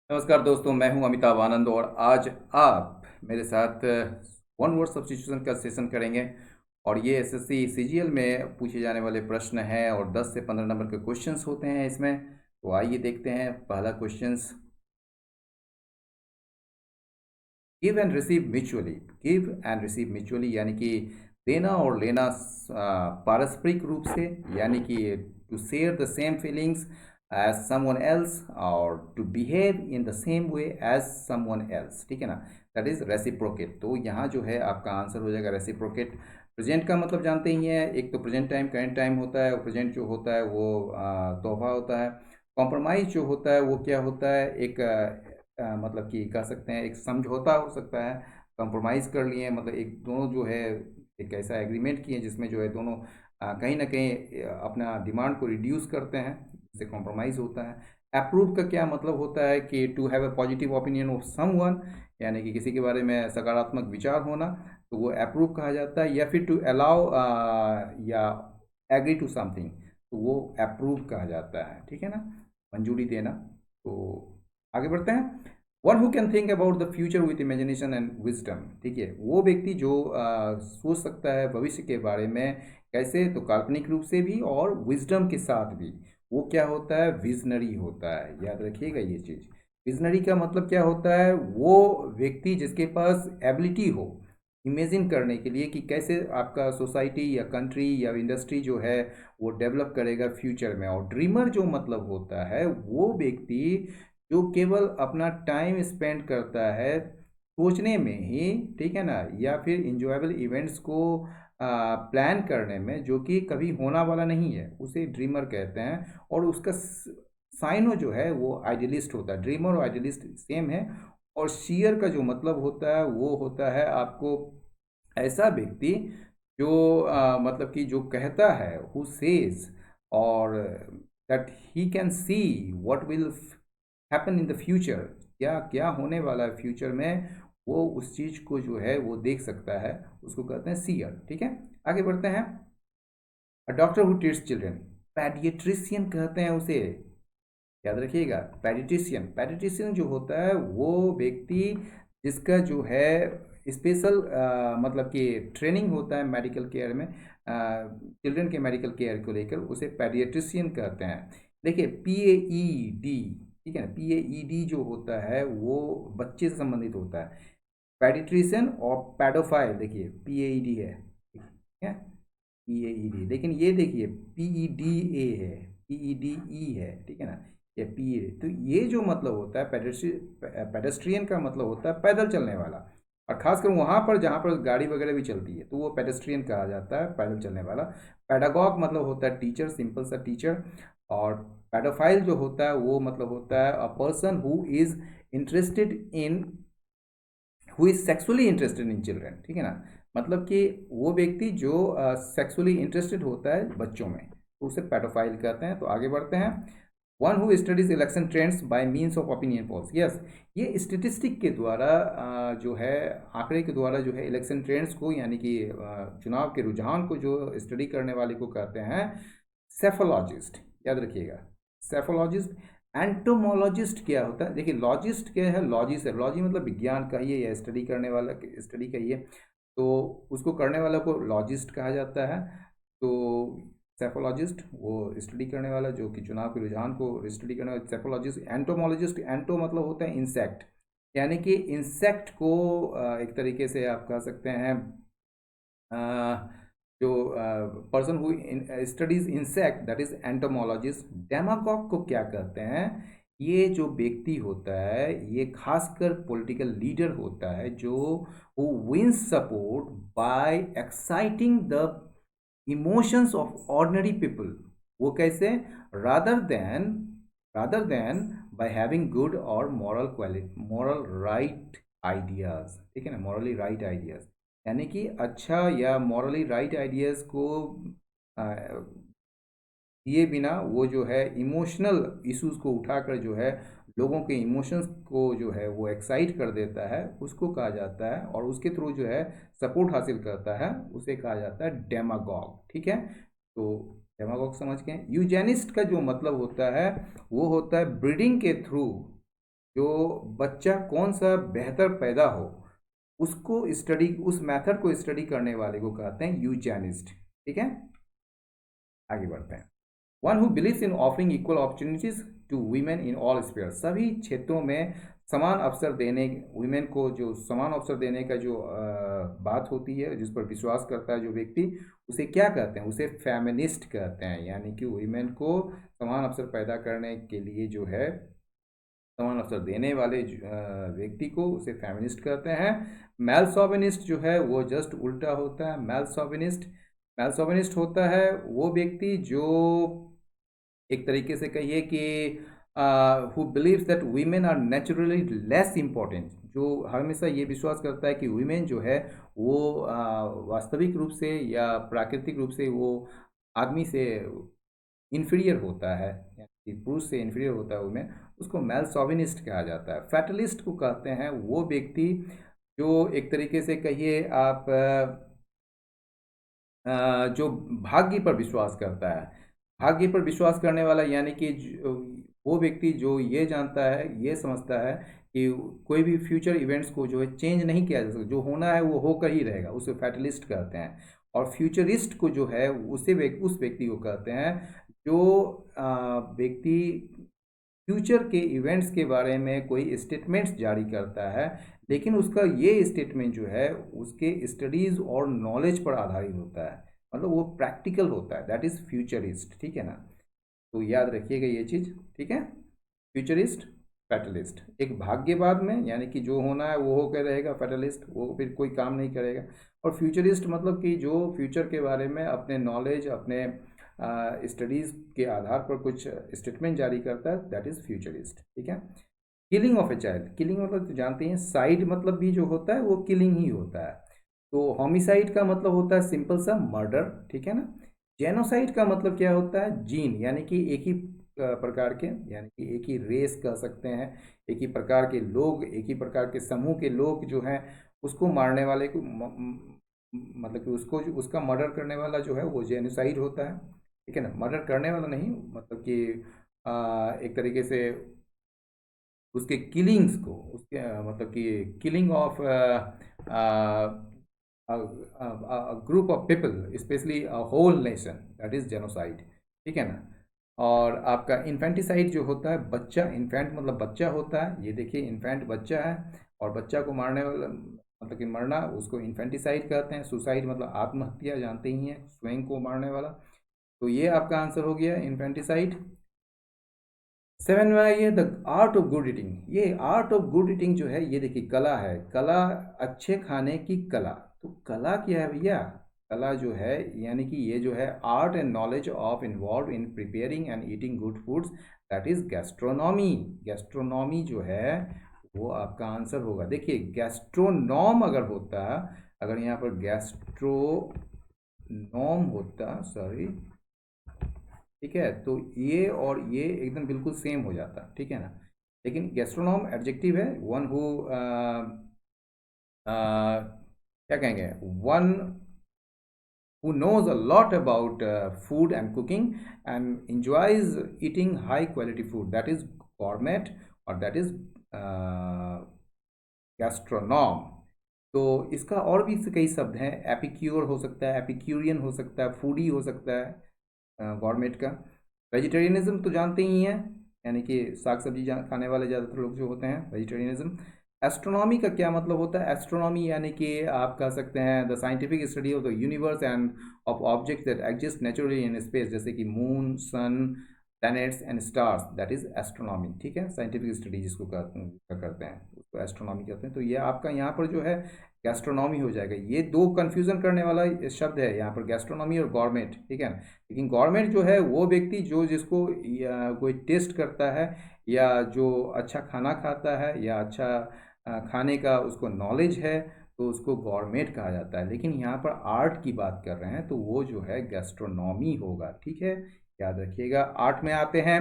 नमस्कार दोस्तों, मैं हूं अमिताभ आनंद और आज आप मेरे साथ वन वर्ड सब्स्टिट्यूशन का सेशन करेंगे। और ये एसएससी सीजीएल में पूछे जाने वाले प्रश्न हैं और 10 से 15 नंबर के क्वेश्चंस होते हैं इसमें। तो आइए देखते हैं पहला questions. Give and receive mutually. Give and receive mutually यानी कि देना और लेना पारस्परिक रूप से, यानी कि to share the same feelings as someone else और to behave in the same way as someone else, ठीक है ना। That is reciprocate. तो यहाँ जो है आपका आंसर हो जाएगा रेसिप्रोकेट। प्रेजेंट का मतलब जानते ही हैं, एक तो प्रेजेंट टाइम करंट टाइम होता है और प्रेजेंट जो होता है वो तोहफा होता है। कॉम्प्रोमाइज जो होता है वो क्या होता है, एक मतलब कि कह सकते हैं एक समझौता हो सकता है। कंप्रोमाइज़ कर लिए, मतलब एक दोनों जो है एक ऐसा एग्रीमेंट किए जिसमें जो है दोनों कहीं ना कहीं अपना डिमांड को रिड्यूस करते हैं, जिससे कॉम्प्रोमाइज़ होता है। अप्रूव का क्या मतलब होता है कि to have a positive opinion of someone, यानी कि किसी के बारे में सकारात्मक विचार होना, तो वो अप्रूव कहा जाता है। या फिर टू अलाउ या एग्री टू समथिंग, तो वो अप्रूव कहा जाता है, ठीक है ना, मंजूरी देना। तो आगे बढ़ते हैं। One who can think about the future with imagination and wisdom, ठीक है, वो व्यक्ति जो सोच सकता है भविष्य के बारे में। कैसे? तो काल्पनिक रूप से भी और विजडम के साथ भी। वो क्या होता है? विजनरी होता है। याद रखिएगा ये चीज। विजनरी का मतलब क्या होता है? वो व्यक्ति जिसके पास एबिलिटी हो इमेजिन करने के लिए कि कैसे आपका सोसाइटी या कंट्री या इंडस्ट्री जो है वो डेवलप करेगा फ्यूचर में। और ड्रीमर जो मतलब होता है वो व्यक्ति जो केवल अपना टाइम स्पेंड करता है सोचने में ही, ठीक है ना, या फिर इंजॉयबल इवेंट्स को प्लान करने में, जो कि कभी होना वाला नहीं है, उसे ड्रीमर कहते हैं। और उसका साइनो जो है वो आइडियलिस्ट होता है। ड्रीमर और आइडियलिस्ट सेम है। और शियर का जो मतलब होता है वो होता है आपको ऐसा व्यक्ति जो मतलब कि जो कहता है, हु सेज, और that he can see what will happen in the future, क्या क्या होने वाला है फ्यूचर में, वो उस चीज को जो है वो देख सकता है, उसको कहते हैं सीयर, ठीक है। आगे बढ़ते हैं। A doctor who treats children, paediatrician कहते हैं उसे। याद रखिएगा, पैडिट्रिशियन। पैडिट्रिशियन जो होता है वो व्यक्ति जिसका जो है स्पेशल मतलब कि ट्रेनिंग होता है मेडिकल केयर में, चिल्ड्रन के मेडिकल केयर को लेकर, उसे पैडिएट्रिशियन कहते हैं। देखिए PAED, ठीक है ना, PAED जो होता है वो बच्चे से संबंधित होता है। पैडिट्रिशियन और पैडोफाइल, देखिए PAED है, ठीक है, PAED। लेकिन ये देखिए PEDA है, PEDE है, ठीक है ना, या PE। तो ये जो मतलब होता है पेडेस्ट्रियन का मतलब होता है पैदल चलने वाला। और खासकर वहाँ पर जहाँ पर गाड़ी वगैरह भी चलती है तो वो पेडेस्ट्रियन कहा जाता है, पैदल चलने वाला। पैडागॉग मतलब होता है टीचर, सिंपल सा टीचर। और पैडोफाइल जो होता है वो मतलब होता है a person who is interested in, who is sexually interested in children, ठीक है ना। मतलब कि वो व्यक्ति जो सेक्सुअली इंटरेस्टेड होता है बच्चों में, तो उसे पेडोफाइल कहते हैं। तो आगे बढ़ते हैं। One who studies election trends bye means of opinion polls, yes, ये स्टेटिस्टिक के द्वारा जो है आंकड़े के द्वारा जो है इलेक्शन ट्रेंड्स को, यानी कि चुनाव के रुझान को जो स्टडी करने वाले को कहते हैं सेफोलॉजिस्ट। याद रखिएगा, सेफोलॉजिस्ट। एंटोमोलॉजिस्ट क्या होता है? देखिए लॉजिस्ट क्या है, लॉजी से, लॉजी मतलब विज्ञान कहिए या स्टडी करने वाला, स्टडी कहिए, तो उसको करने वाला को लॉजिस्ट कहा जाता है। तो सेफोलॉजिस्ट वो स्टडी करने वाला जो कि चुनाव के रुझान को स्टडी करने वाला सेफोलॉजिस्ट। एंटोमोलॉजिस्ट, एंटो मतलब होता है इंसेक्ट, यानी कि इंसेक्ट को एक तरीके से आप कह सकते हैं जो person who studies insect, that is entomologist. Demagogue को क्या कहते हैं? ये जो व्यक्ति होता है ये खासकर पॉलिटिकल लीडर होता है जो who wins support by exciting the emotions of ordinary people. वो कैसे? Rather than rather than by having good और moral quality, moral right ideas, ठीक है ना, मॉरली राइट आइडियाज, यानी कि अच्छा या मॉरली राइट आइडियाज को दिए बिना वो जो है इमोशनल इश्यूज को उठाकर जो है लोगों के इमोशंस को जो है वो एक्साइट कर देता है, उसको कहा जाता है। और उसके थ्रू जो है सपोर्ट हासिल करता है, उसे कहा जाता है डेमागॉग, ठीक है। तो डेमागॉग समझ गए। यूजेनिस्ट का जो मतलब होता है वो होता है ब्रीडिंग के थ्रू जो बच्चा कौन सा बेहतर पैदा हो उसको स्टडी, उस मेथड को स्टडी करने वाले को कहते हैं यूजेनिस्ट। ठीक है, आगे बढ़ते हैं। One who believes in offering equal opportunities to women in all sphere, सभी क्षेत्रों में समान अवसर देने, वीमेन को जो समान अवसर देने का जो बात होती है, जिस पर विश्वास करता है जो व्यक्ति, उसे क्या कहते हैं? उसे फेमिनिस्ट कहते हैं। यानी कि वीमेन को समान अवसर पैदा करने के लिए जो है समान अवसर देने वाले व्यक्ति को उसे फेमिनिस्ट कहते हैं। मेल शोविनिस्ट जो है वो जस्ट उल्टा होता है। मेल शोविनिस्ट होता है वो व्यक्ति जो एक तरीके से कहिए कि who believes that women are naturally less important, जो हमेशा ये विश्वास करता है कि वीमेन जो है वो वास्तविक रूप से या प्राकृतिक रूप से वो आदमी से इन्फीरियर होता है, यानी पुरुष से इन्फीरियर होता है वुमेन, उसको मेल शोविनिस्ट कहा जाता है। फैटलिस्ट को कहते हैं वो व्यक्ति जो एक तरीके से कहिए आप जो भाग्य पर विश्वास करता है। भाग्य पर विश्वास करने वाला यानी कि वो व्यक्ति जो ये जानता है, ये समझता है कि कोई भी फ्यूचर इवेंट्स को जो है चेंज नहीं किया जा सकता, जो होना है वो होकर ही रहेगा, उसे फैटलिस्ट कहते हैं। और फ्यूचरिस्ट को जो है उस व्यक्ति को कहते हैं जो व्यक्ति फ्यूचर के इवेंट्स के बारे में कोई स्टेटमेंट्स जारी करता है, लेकिन उसका ये स्टेटमेंट जो है उसके स्टडीज़ और नॉलेज पर आधारित होता है, मतलब वो प्रैक्टिकल होता है, दैट इज़ फ्यूचरिस्ट। ठीक है ना, तो याद रखिएगा ये चीज़। ठीक है, फ्यूचरिस्ट, फैटलिस्ट। एक भाग्यवाद में यानी कि जो होना है वो होकर रहेगा, फैटलिस्ट वो फिर कोई काम नहीं करेगा। और फ्यूचरिस्ट मतलब कि जो फ्यूचर के बारे में अपने नॉलेज, अपने स्टडीज़ के आधार पर कुछ स्टेटमेंट जारी करता है, दैट इज़ फ्यूचरिस्ट। ठीक है, killing of a child, killing मतलब तो जानते हैं, साइड मतलब भी जो होता है वो किलिंग ही होता है। तो होमिसाइड का मतलब होता है सिंपल सा मर्डर। ठीक है ना, जेनोसाइड का मतलब क्या होता है? जीन, यानी कि एक ही प्रकार के, यानी कि एक ही रेस कह सकते हैं, एक ही प्रकार के लोग, एक ही प्रकार के समूह के लोग जो हैं उसको मारने वाले को मतलब कि उसको उसका मर्डर करने वाला जो है वो जेनोसाइड होता है। ठीक है ना, मर्डर करने वाला नहीं, मतलब कि एक तरीके से उसके किलिंग्स को, उसके मतलब कि killing of group of people, specially whole nation, that is genocide. ठीक है ना, और आपका इन्फेंटिसाइड जो होता है, बच्चा, इन्फेंट मतलब बच्चा होता है, ये देखिए इन्फेंट बच्चा है, और बच्चा को मारने वाला मतलब कि मरना, उसको इन्फेंटिसाइड कहते हैं। सुसाइड मतलब आत्महत्या, जानते ही हैं, स्वयं को मारने वाला। तो ये आपका आंसर हो गया इन्फेंटिसाइड। 7 में आइए, the art of good eating. ये आर्ट ऑफ गुड ईटिंग जो है ये देखिए कला है, कला अच्छे खाने की कला। तो कला क्या है भैया? कला जो है यानी कि ये जो है art and knowledge of involve in preparing and eating good foods, that is gastronomy. Gastronomy जो है वो आपका आंसर होगा। देखिए गैस्ट्रोनॉम अगर होता, अगर यहाँ पर गैस्ट्रोनॉम होता, सॉरी, ठीक है, तो ये और ये एकदम बिल्कुल सेम हो जाता। ठीक है ना, लेकिन गैस्ट्रोनॉम एडजेक्टिव है, वन हु क्या कहेंगे, one who knows a lot about food and cooking and enjoys eating high quality food, that is gourmet, or that is gastronom। तो इसका और भी कई शब्द हैं, एपिक्योर हो सकता है, एपिक्यूरियन हो सकता है, फूडी हो सकता है गॉर्मेट का। वेजिटेरियनिज्म तो जानते ही हैं, यानी कि साग सब्जी खाने वाले ज़्यादातर लोग जो होते हैं, वेजिटेरियनिज्म। एस्ट्रोनॉमी का क्या मतलब होता है? एस्ट्रोनॉमी यानी कि आप कह सकते हैं the scientific study of the universe and of objects that exist naturally in space, जैसे कि moon, sun, planets and stars, that is astronomy. ठीक है, साइंटिफिक स्टडी जिसको करते हैं उसको एस्ट्रोनॉमी कहते हैं। तो ये आपका यहाँ पर जो है गैस्ट्रोनॉमी हो जाएगा। ये दो कंफ्यूजन करने वाला शब्द है यहाँ पर, गैस्ट्रोनॉमी और गॉर्मेट। ठीक है ना, लेकिन गॉर्मेट जो है वो व्यक्ति जो जिसको कोई टेस्ट करता है, या जो अच्छा खाना खाता है, या अच्छा खाने का उसको नॉलेज है, तो उसको गॉर्मेट कहा जाता है। लेकिन यहाँ पर आर्ट की बात कर रहे हैं तो वो जो है गैस्ट्रोनॉमी होगा। ठीक है, याद रखिएगा। आर्ट में आते हैं,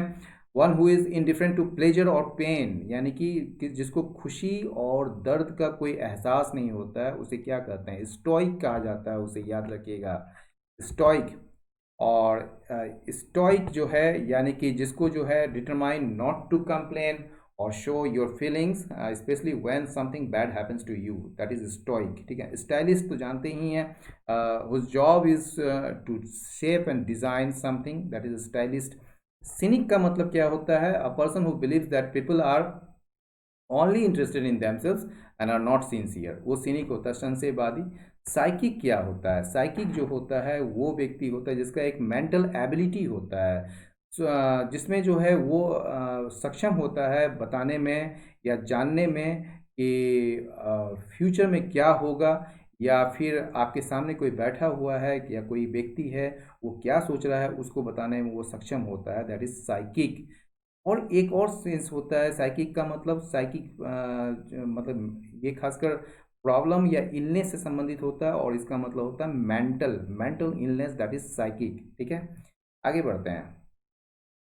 one who is indifferent to pleasure और पेन, यानी कि जिसको खुशी और दर्द का कोई एहसास नहीं होता है, उसे क्या कहते हैं? स्टोइक कहा जाता है उसे, याद रखिएगा, स्टोइक। और स्टोइक जो है यानी कि जिसको जो है डिटरमाइन नॉट टू कंप्लेन और show your feelings specially when something bad happens to you, that is stoic. ठीक है, स्टाइलिस्ट तो जानते ही हैं, whose job is to shape and design something, that is stylist. Cynic का मतलब क्या होता है? A person who believes that people are only interested in themselves and are not sincere, वो सिनिक होता है, संशयवादी। साइकिक क्या होता है? साइकिक जो होता है वो व्यक्ति होता है जिसका एक मेंटल एबिलिटी होता है, जिसमें जो है वो सक्षम होता है बताने में या जानने में कि फ्यूचर में क्या होगा, या फिर आपके सामने कोई बैठा हुआ है या कोई व्यक्ति है वो क्या सोच रहा है उसको बताने में वो सक्षम होता है, दैट इज साइकिक। और एक और सेंस होता है साइकिक का, मतलब साइकिक मतलब ये खासकर प्रॉब्लम या इलनेस से संबंधित होता है, और इसका मतलब होता है mental mental illness, that is psychic. ठीक है, आगे बढ़ते हैं।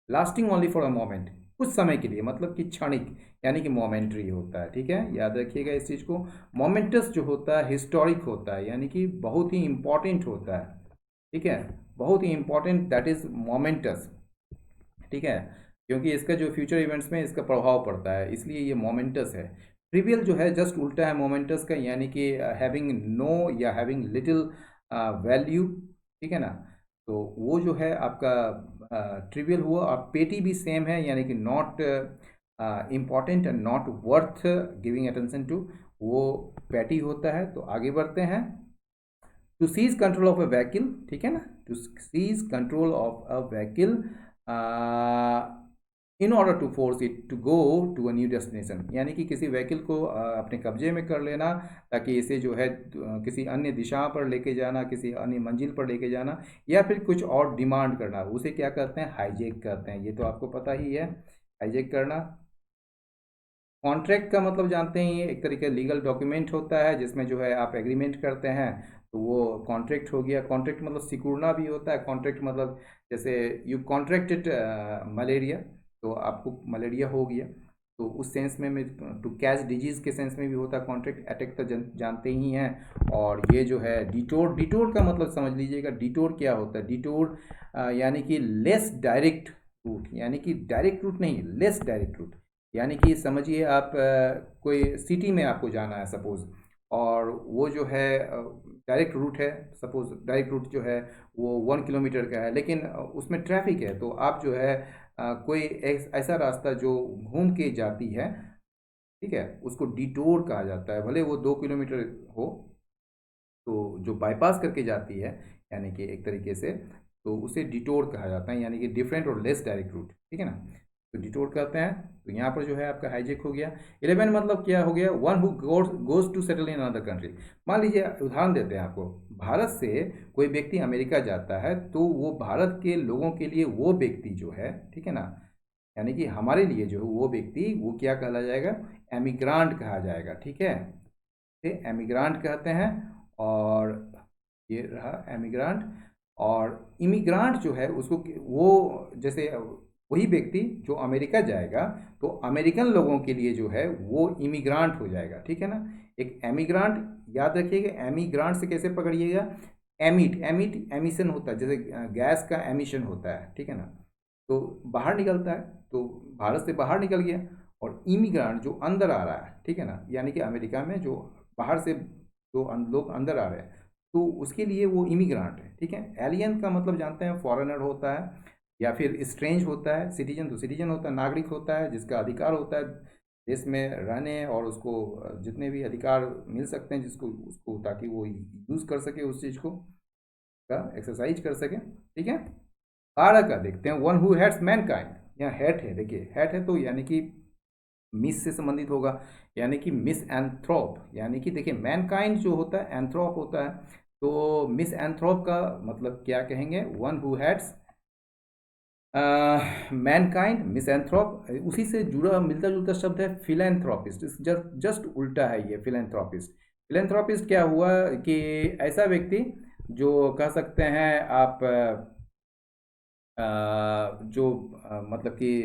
Lasting only for a moment, कुछ समय के लिए, मतलब कि क्षणिक, यानी कि मोमेंट्री होता है। ठीक है, याद रखिएगा इस चीज़ को। मोमेंटस जो होता है हिस्टोरिक होता है, यानी कि बहुत ही इंपॉर्टेंट होता है। ठीक है, बहुत ही इंपॉर्टेंट, दैट इज मोमेंटस। ठीक है, क्योंकि इसका जो फ्यूचर इवेंट्स में इसका प्रभाव पड़ता है, इसलिए ये मोमेंटस है। ट्रिवियल जो है जस्ट उल्टा है मोमेंटस का, यानी कि हैविंग नो या हैविंग लिटिल वैल्यू। ठीक है ना, तो वो जो है आपका ट्रिवियल हुआ। और पेटी भी सेम है, यानी कि not important and not worth giving attention to, वो पैटी होता है। तो आगे बढ़ते हैं। To seize control of a vehicle, ठीक है ना, to seize control of a vehicle in order to force it to go to a new destination, यानी कि किसी व्हीकल को अपने कब्जे में कर लेना, ताकि इसे जो है किसी अन्य दिशा पर लेके जाना, किसी अन्य मंजिल पर लेके जाना, या फिर कुछ और डिमांड करना, उसे क्या कहते हैं? हाईजैक कहते हैं। ये तो आपको पता ही है, हाईजैक करना। कॉन्ट्रैक्ट का मतलब जानते हैं, ये एक तरीके लीगल डॉक्यूमेंट होता है जिसमें जो है आप एग्रीमेंट करते हैं, तो वो कॉन्ट्रैक्ट हो गया। कॉन्ट्रैक्ट मतलब सिकुड़ना भी होता है। कॉन्ट्रैक्ट मतलब जैसे यू कॉन्ट्रैक्टेड मलेरिया, तो आपको मलेरिया हो गया, तो उस सेंस में टू कैच डिजीज के सेंस में भी होता है कॉन्ट्रैक्ट। अटैक तो जानते ही हैं। और ये जो है डिटोर, डिटोर का मतलब समझ लीजिएगा। डिटोर क्या होता है? डिटोर यानी कि लेस डायरेक्ट रूट, यानी कि डायरेक्ट रूट नहीं, लेस डायरेक्ट रूट। यानी कि समझिए आप कोई सिटी में आपको जाना है सपोज, और वो जो है डायरेक्ट रूट है, सपोज डायरेक्ट रूट जो है वो 1 किलोमीटर का है, लेकिन उसमें ट्रैफिक है, तो आप जो है कोई ऐसा रास्ता जो घूम के जाती है, ठीक है, उसको डिटोर कहा जाता है, भले वो 2 किलोमीटर हो। तो जो बाईपास करके जाती है, यानी कि एक तरीके से, तो उसे डिटोर कहा जाता है, यानी कि डिफरेंट और लेस डायरेक्ट रूट। ठीक है ना, तो डिटोर कहते हैं। तो यहाँ पर जो है आपका हाईजेक हो गया। 11 मतलब क्या हो गया? One who goes to settle in another country. मान लीजिए, उदाहरण देते हैं आपको, भारत से कोई व्यक्ति अमेरिका जाता है, तो वो भारत के लोगों के लिए वो व्यक्ति जो है, ठीक है ना, यानी कि हमारे लिए जो है वो व्यक्ति, वो क्या कहला जाएगा? एमिग्रांट कहा जाएगा। ठीक है, एमिग्रांट कहते हैं। और ये रहा एमिग्रांट। और इमिग्रांट जो है उसको वो जैसे वही व्यक्ति जो अमेरिका जाएगा, तो अमेरिकन लोगों के लिए जो है वो इमिग्रांट हो जाएगा। ठीक है ना, एक एमिग्रांट, याद रखिएगा एमिग्रांट से कैसे पकड़िएगा? एमिट, एमिट एमिशन होता है, जैसे गैस का एमिशन होता है। ठीक है ना, तो बाहर निकलता है, तो भारत से बाहर निकल गया। और इमिग्रांट जो अंदर आ रहा है, ठीक है ना, यानी कि अमेरिका में जो बाहर से जो लोग अंदर आ रहे हैं, तो उसके लिए वो इमिग्रांट है। ठीक है, एलियन का मतलब जानते हैं, फॉरेनर होता है, या फिर स्ट्रेंज होता है। सिटीजन तो सिटीजन होता है, नागरिक होता है, जिसका अधिकार होता है देश में रहने, और उसको जितने भी अधिकार मिल सकते हैं जिसको उसको, ताकि वो यूज़ कर सके उस चीज़ को, का एक्सरसाइज कर सके। ठीक है, 12 का देखते हैं। वन हु हैट्स मैनकाइंड, यहाँ हैट है, देखिए हैट है, तो यानी कि मिस से संबंधित होगा, यानी कि मिस एंथ्रोप, यानी कि देखिए मैनकाइंड जो होता है एंथ्रोप होता है, तो मिस एंथ्रोप का मतलब क्या कहेंगे? One who hats Mankind, misanthrope. उसी से जुड़ा मिलता जुलता शब्द है फिलैंथ्रोपिस्ट, जस्ट उल्टा है ये फिलैंथ्रोपिस्ट। फिलैंथ्रोपिस्ट क्या हुआ कि ऐसा व्यक्ति जो कह सकते हैं आप जो मतलब कि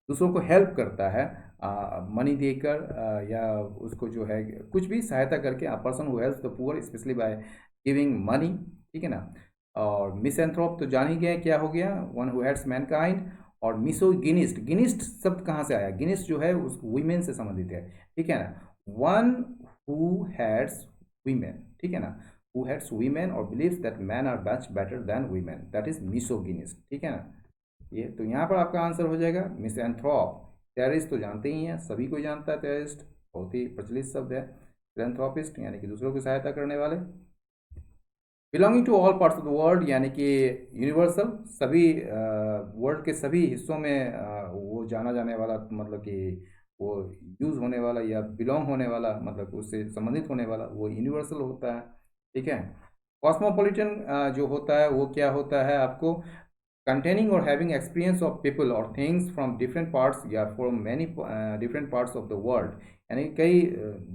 दूसरों को हेल्प करता है, मनी देकर, या उसको जो है कुछ भी सहायता करके, person who helps the poor specially by giving money. ठीक है ना, और मिसएंथ्रोप तो जान ही गए क्या हो गया? One who helps Mankind. और मिसोगिनिस्ट, गिनिस्ट शब्द कहाँ से आया? गिनिस्ट जो है उस वीमेन से संबंधित है, ठीक है ना। वन हु हैड्स वीमेन, ठीक है ना, हु हैड्स वीमेन और believes that man are much better than women, that is misogynist, ठीक है ना। ये तो यहाँ पर आपका आंसर हो जाएगा मिसएंथ्रोप। टेररिस्ट तो जानते ही हैं, सभी को जानता है, टेररिस्ट बहुत ही प्रचलित शब्द है। फिलैंथ्रोपिस्ट यानी कि दूसरों की सहायता करने वाले। Belonging to all parts of the world यानी कि यूनिवर्सल, सभी वर्ल्ड के सभी हिस्सों में वो जाना जाने वाला, मतलब कि वो यूज़ होने वाला या बिलोंग होने वाला, मतलब उससे संबंधित होने वाला, वो यूनिवर्सल होता है, ठीक है। कॉस्मोपॉलिटन जो होता है वो क्या होता है आपको? containing or having experience of people or things from different parts या from many different parts of the world, यानी कई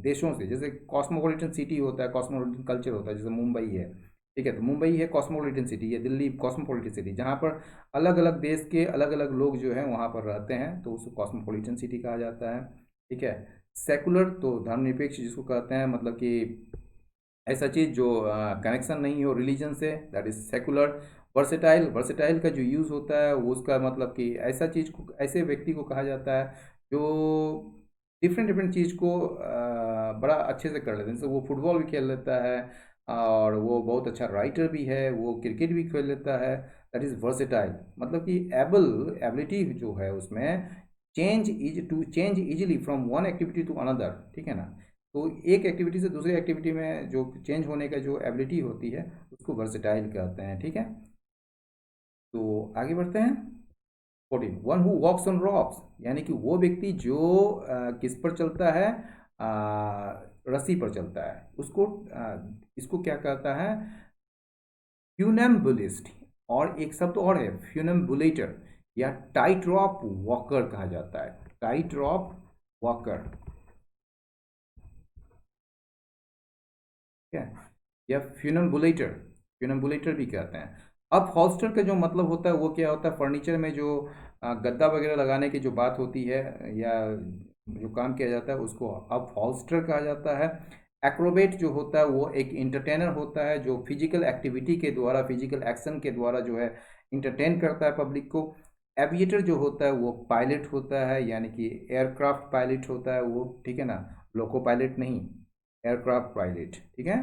देशों से, जैसे कॉस्मोपॉलिटन सिटी होता है, कॉस्मोपॉलिटन कल्चर होता है, जैसे मुंबई है, ठीक है, तो मुंबई है कॉस्मोपॉलिटन सिटी, या दिल्ली कॉस्मोपॉलिटन सिटी, जहाँ पर अलग अलग देश के अलग अलग लोग जो हैं वहाँ पर रहते हैं, तो उसको कॉस्मोपॉलिटन सिटी कहा जाता है, ठीक है। सेकुलर तो धर्मनिरपेक्ष जिसको कहते हैं, मतलब कि ऐसा चीज़ जो कनेक्शन नहीं हो रिलीजन से, that is secular. Versatile, versatile का जो यूज़ होता है वो उसका मतलब कि ऐसा चीज़ को, ऐसे व्यक्ति को कहा जाता है जो डिफरेंट डिफरेंट चीज़ को बड़ा अच्छे से कर लेते हैं, जैसे वो फुटबॉल भी खेल लेता है और वो बहुत अच्छा राइटर भी है, वो क्रिकेट भी खेल लेता है, दैट इज़ वर्सेटाइल। मतलब कि एबिलिटी जो है उसमें change easily from one activity to another, ठीक है ना। तो एक एक्टिविटी से दूसरी एक्टिविटी में जो चेंज होने का जो एबिलिटी होती है उसको वर्सेटाइल कहते हैं, ठीक है। तो आगे बढ़ते हैं। 14, one who walks on rocks, यानी कि वो व्यक्ति जो किस पर चलता है? रस्सी पर चलता है, उसको इसको क्या कहता है? फ्यूनम्बुलिस्ट। और एक शब्द और है फ्यूनम्बुलेटर या टाइट रॉप वॉकर कहा जाता है, टाइट रॉप वॉकर, ठीक है, या फ्यूनम्बुलेटर, फ्यूनम्बुलेटर भी कहते हैं। अब हॉल्स्टर का जो मतलब होता है वो क्या होता है? फर्नीचर में जो गद्दा वगैरह लगाने की जो बात होती है या जो काम किया जाता है उसको अब हॉल्स्टर कहा जाता है। एक्रोबेट जो होता है वो एक इंटरटेनर होता है जो फिजिकल एक्टिविटी के द्वारा, फिजिकल एक्शन के द्वारा जो है इंटरटेन करता है पब्लिक को। एविएटर जो होता है वो पायलट होता है, यानी कि एयरक्राफ्ट पायलट होता है वो, ठीक है ना, लोको पायलट नहीं, एयरक्राफ्ट पायलट, ठीक है।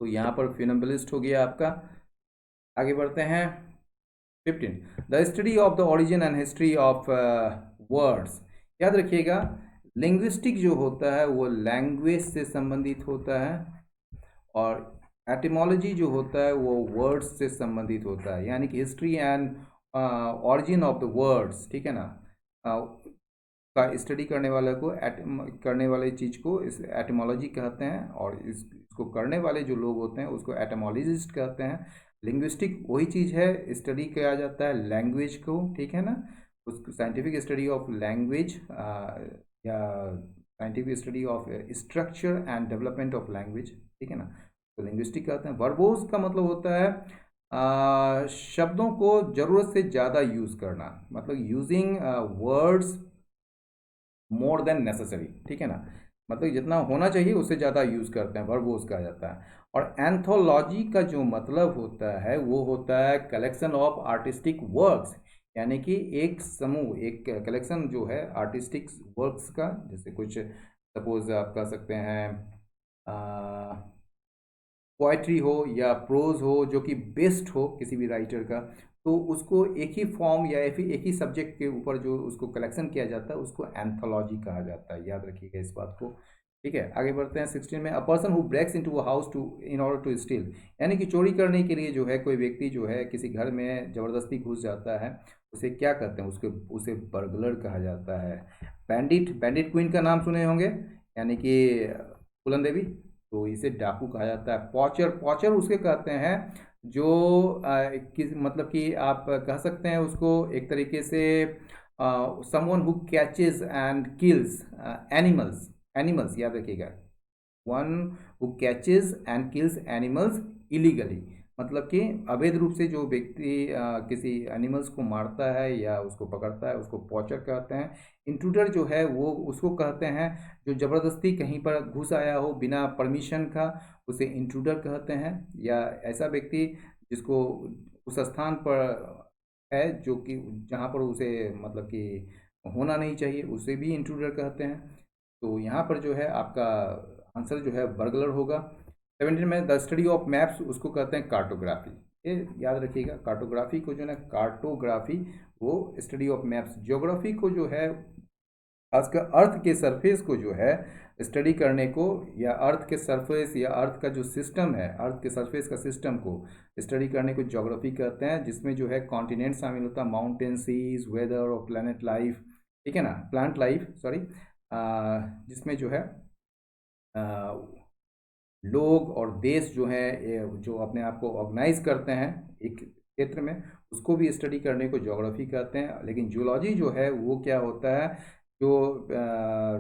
तो यहाँ पर फ्यूनम्बलिस्ट हो गया आपका। आगे बढ़ते हैं। 15, the study of the origin and history of words. याद रखिएगा, लिंग्विस्टिक जो होता है वो लैंग्वेज से संबंधित होता है, और एटिमोलॉजी जो होता है वो वर्ड्स से संबंधित होता है, यानी कि history and origin of the words, ठीक है ना, का स्टडी करने वाले को करने वाले चीज़ को इस एटिमोलॉजी कहते हैं, और इसको करने वाले जो लोग होते हैं उसको एटिमोलॉजिस्ट कहते हैं। लिंग्विस्टिक वही चीज़ है, स्टडी किया जाता है लैंग्वेज को, ठीक है ना, उसको साइंटिफिक स्टडी ऑफ लैंग्वेज या scientific study of structure and development of language, ठीक है ना, तो लिंग्विस्टिक कहते हैं। वर्बोज का मतलब होता है शब्दों को ज़रूरत से ज़्यादा यूज़ करना, मतलब using words more than necessary, ठीक है ना, मतलब जितना होना चाहिए उससे ज़्यादा यूज़ करते हैं, वर्बोज कहा जाता है। और एंथोलॉजी का जो मतलब होता है वो होता है कलेक्शन ऑफ आर्टिस्टिक वर्क्स, यानी कि एक समूह, एक कलेक्शन जो है आर्टिस्टिक वर्क्स का, जैसे कुछ सपोज आप कह सकते हैं पोएट्री हो या प्रोज हो जो कि बेस्ट हो किसी भी राइटर का, तो उसको एक ही फॉर्म या फिर एक ही सब्जेक्ट के ऊपर जो उसको कलेक्शन किया जाता है उसको एंथोलॉजी कहा जाता है, याद रखिएगा इस बात को, ठीक है। आगे बढ़ते हैं 16 में। A person who breaks into a house to in order to steal, यानी कि चोरी करने के लिए जो है कोई व्यक्ति जो है किसी घर में ज़बरदस्ती घुस जाता है, उसे क्या कहते हैं? उसके उसे बर्गलर कहा जाता है। बैंडिट, बैंडिट क्वीन का नाम सुने होंगे, यानी कि फूलन देवी, तो इसे डाकू कहा जाता है। पॉचर, पॉचर उसके कहते हैं जो किस मतलब कि आप कह सकते हैं उसको एक तरीके से someone who catches and kills animals, animals याद रखिएगा, one who catches and kills animals illegally, मतलब कि अवैध रूप से जो व्यक्ति किसी एनिमल्स को मारता है या उसको पकड़ता है उसको पॉचर कहते हैं। इंट्रूडर जो है वो उसको कहते हैं जो ज़बरदस्ती कहीं पर घुस आया हो बिना परमिशन का, उसे इंट्रूडर कहते हैं। या ऐसा व्यक्ति जिसको उस स्थान पर है जो कि जहाँ पर उसे मतलब कि होना नहीं चाहिए, उसे भी इंट्रूडर कहते हैं। तो यहाँ पर जो है आपका आंसर जो है बर्गलर होगा। 17 में द स्टडी ऑफ मैप्स, उसको कहते हैं कार्टोग्राफी। ये याद रखिएगा, कार्टोग्राफी को जो है कार्टोग्राफी वो स्टडी ऑफ मैप्स। ज्योग्राफी को जो है खासकर अर्थ के सरफेस को जो है स्टडी करने को, या अर्थ के सरफेस या अर्थ का जो सिस्टम है, अर्थ के सरफेस का सिस्टम को स्टडी करने को ज्योग्राफी कहते हैं, जिसमें जो है कॉन्टिनेंट शामिल होता है, माउंटेन, सीज, वेदर और प्लानट लाइफ, ठीक है ना, प्लांट लाइफ सॉरी, जिसमें जो है लोग और देश जो हैं जो अपने आप को ऑर्गेनाइज करते हैं एक क्षेत्र में, उसको भी स्टडी करने को ज्योग्राफी कहते हैं। लेकिन जूलॉजी जो है वो क्या होता है, जो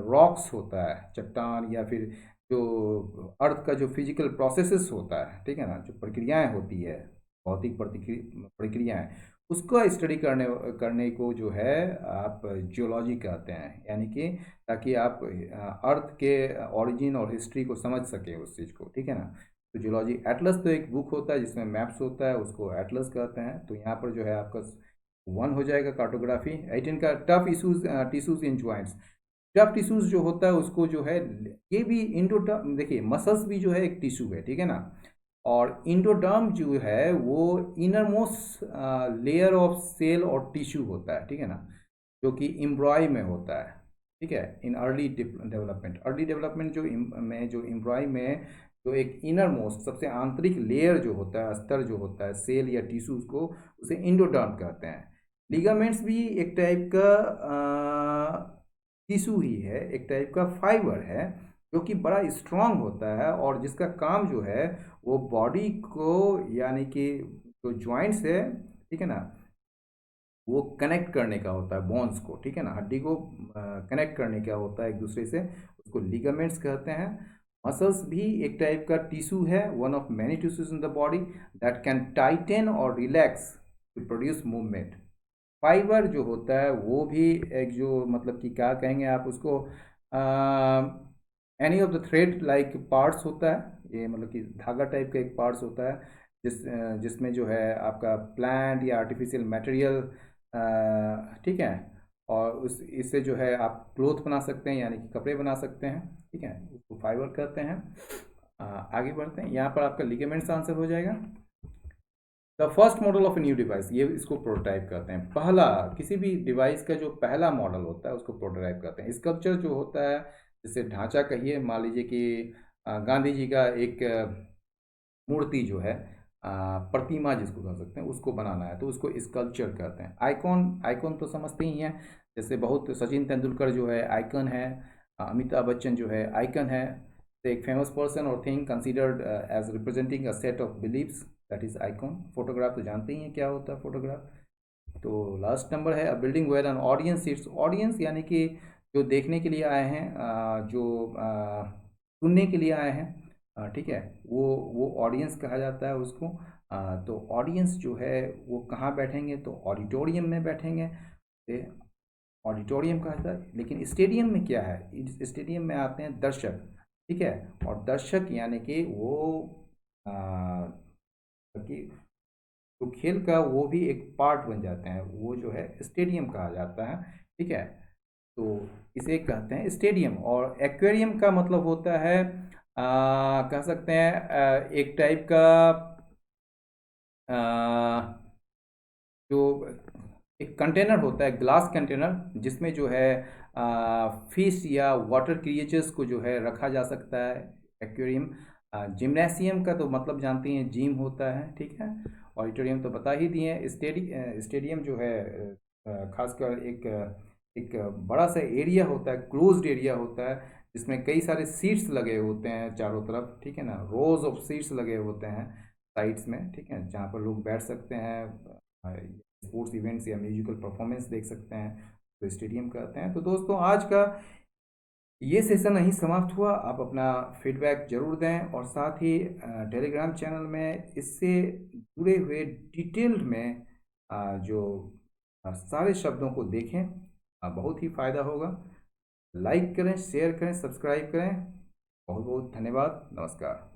रॉक्स होता है, चट्टान, या फिर जो अर्थ का जो फिजिकल प्रोसेसेस होता है, ठीक है ना, जो प्रक्रियाएं होती है, भौतिक प्रक्रियाएं, उसका स्टडी करने करने को जो है आप जियोलॉजी कहते हैं। यानी कि ताकि आप अर्थ के ओरिजिन और हिस्ट्री को समझ सके उस चीज़ को, ठीक है ना। तो जियोलॉजी एटलस तो एक बुक होता है जिसमें मैप्स होता है, उसको एटलस कहते हैं। तो यहाँ पर जो है आपका 1 हो जाएगा कार्टोग्राफी। 18 का टफ इशूज टिश्यूज इन ज्वाइंट्स। टफ टिश्यूज जो होता है उसको जो है, ये भी इंडोटर्म, देखिए मसल्स भी जो है एक टिश्यू है, ठीक है ना। और इंडोडर्म जो है वो innermost layer of cell और टिश्यू होता है, ठीक है ना, जो कि इम्ब्रॉय में होता है, ठीक है। In early development, early development जो में जो इम्ब्रॉय में जो एक इनर मोस्ट सबसे आंतरिक लेयर जो होता है, स्तर जो होता है सेल या टिश्यूज को, उसे इंडोडर्म कहते हैं। लिगामेंट्स भी एक टाइप का टिश्यू ही है, एक टाइप का फाइबर है, जो कि बड़ा स्ट्रांग होता है और जिसका काम जो है वो बॉडी को, यानी कि जो जॉइंट्स है, ठीक है ना, वो कनेक्ट करने का होता है बोन्स को, ठीक है ना, हड्डी को कनेक्ट करने का होता है एक दूसरे से, उसको लिगामेंट्स कहते हैं। मसल्स भी एक टाइप का टिश्यू है, one of many tissues in the body that can tighten और relax to produce movement. Fibre जो होता है वो भी एक जो मतलब कि क्या कहेंगे आप उसको, any of the thread like parts होता है, ये मतलब कि धागा टाइप का एक पार्ट्स होता है, जिसमें जो है आपका प्लांट या आर्टिफिशियल मटेरियल, ठीक है, और उस इससे जो है आप क्लोथ बना सकते हैं, यानी कि कपड़े बना सकते हैं, ठीक है, उसको फाइबर कहते हैं। आगे बढ़ते हैं, यहाँ पर आपका लिगामेंट्स आंसर हो जाएगा। The first model of a new device, ये इसको प्रोटोटाइप कहते हैं। पहला, किसी भी डिवाइस का जो पहला मॉडल होता है उसको प्रोटोटाइप कहते हैं। स्कल्पचर जो होता है, जैसे ढांचा कहिए, मान लीजिए कि गांधी जी का एक मूर्ति जो है, प्रतिमा जिसको कह सकते हैं, उसको बनाना है तो उसको स्कल्पचर कहते हैं। आइकॉन, आइकॉन तो समझते ही हैं, जैसे बहुत सचिन तेंदुलकर जो है आइकन है, अमिताभ बच्चन जो है आइकन है। तो एक फेमस पर्सन और thing considered as representing a set of believes, that is icon. Photograph तो जानते ही हैं क्या होता है फोटोग्राफ। तो लास्ट नंबर है, a building where an audience sits. Audience यानी कि जो देखने के लिए आए हैं, जो सुनने के लिए आए हैं, ठीक है, वो ऑडियंस कहा जाता है उसको। तो ऑडियंस जो है वो कहाँ बैठेंगे, तो ऑडिटोरियम में बैठेंगे, ऑडिटोरियम कहा जाता है। लेकिन स्टेडियम में क्या है, इस स्टेडियम में आते हैं दर्शक, ठीक है, और दर्शक यानी कि वो कि तो खेल का वो भी एक पार्ट बन जाते हैं, वो जो है स्टेडियम कहा जाता है, ठीक है। तो इसे कहते हैं स्टेडियम। और एक्वेरियम का मतलब होता है, कह सकते हैं एक टाइप का आ, जो एक कंटेनर होता है, ग्लास कंटेनर, जिसमें जो है फिश या वाटर क्रिएचर्स को जो है रखा जा सकता है, एक्वेरियम। जिम्नेशियम का तो मतलब जानते हैं, जिम होता है, ठीक है। ऑडिटोरियम तो बता ही दिए हैं। स्टेडियम जो है खासकर एक एक बड़ा सा एरिया होता है, क्लोज्ड एरिया होता है, जिसमें कई सारे सीट्स लगे होते हैं चारों तरफ, ठीक है ना, रोज ऑफ सीट्स लगे होते हैं साइड्स में, ठीक है, जहाँ पर लोग बैठ सकते हैं, स्पोर्ट्स इवेंट्स या म्यूजिकल परफॉर्मेंस देख सकते हैं, तो स्टेडियम कहते हैं। तो दोस्तों आज का ये सेशन नहीं समाप्त हुआ, आप अपना फीडबैक जरूर दें, और साथ ही टेलीग्राम चैनल में इससे जुड़े हुए डिटेल्ड में जो सारे शब्दों को देखें, बहुत ही फ़ायदा होगा। लाइक करें, शेयर करें, सब्सक्राइब करें। बहुत बहुत धन्यवाद, नमस्कार।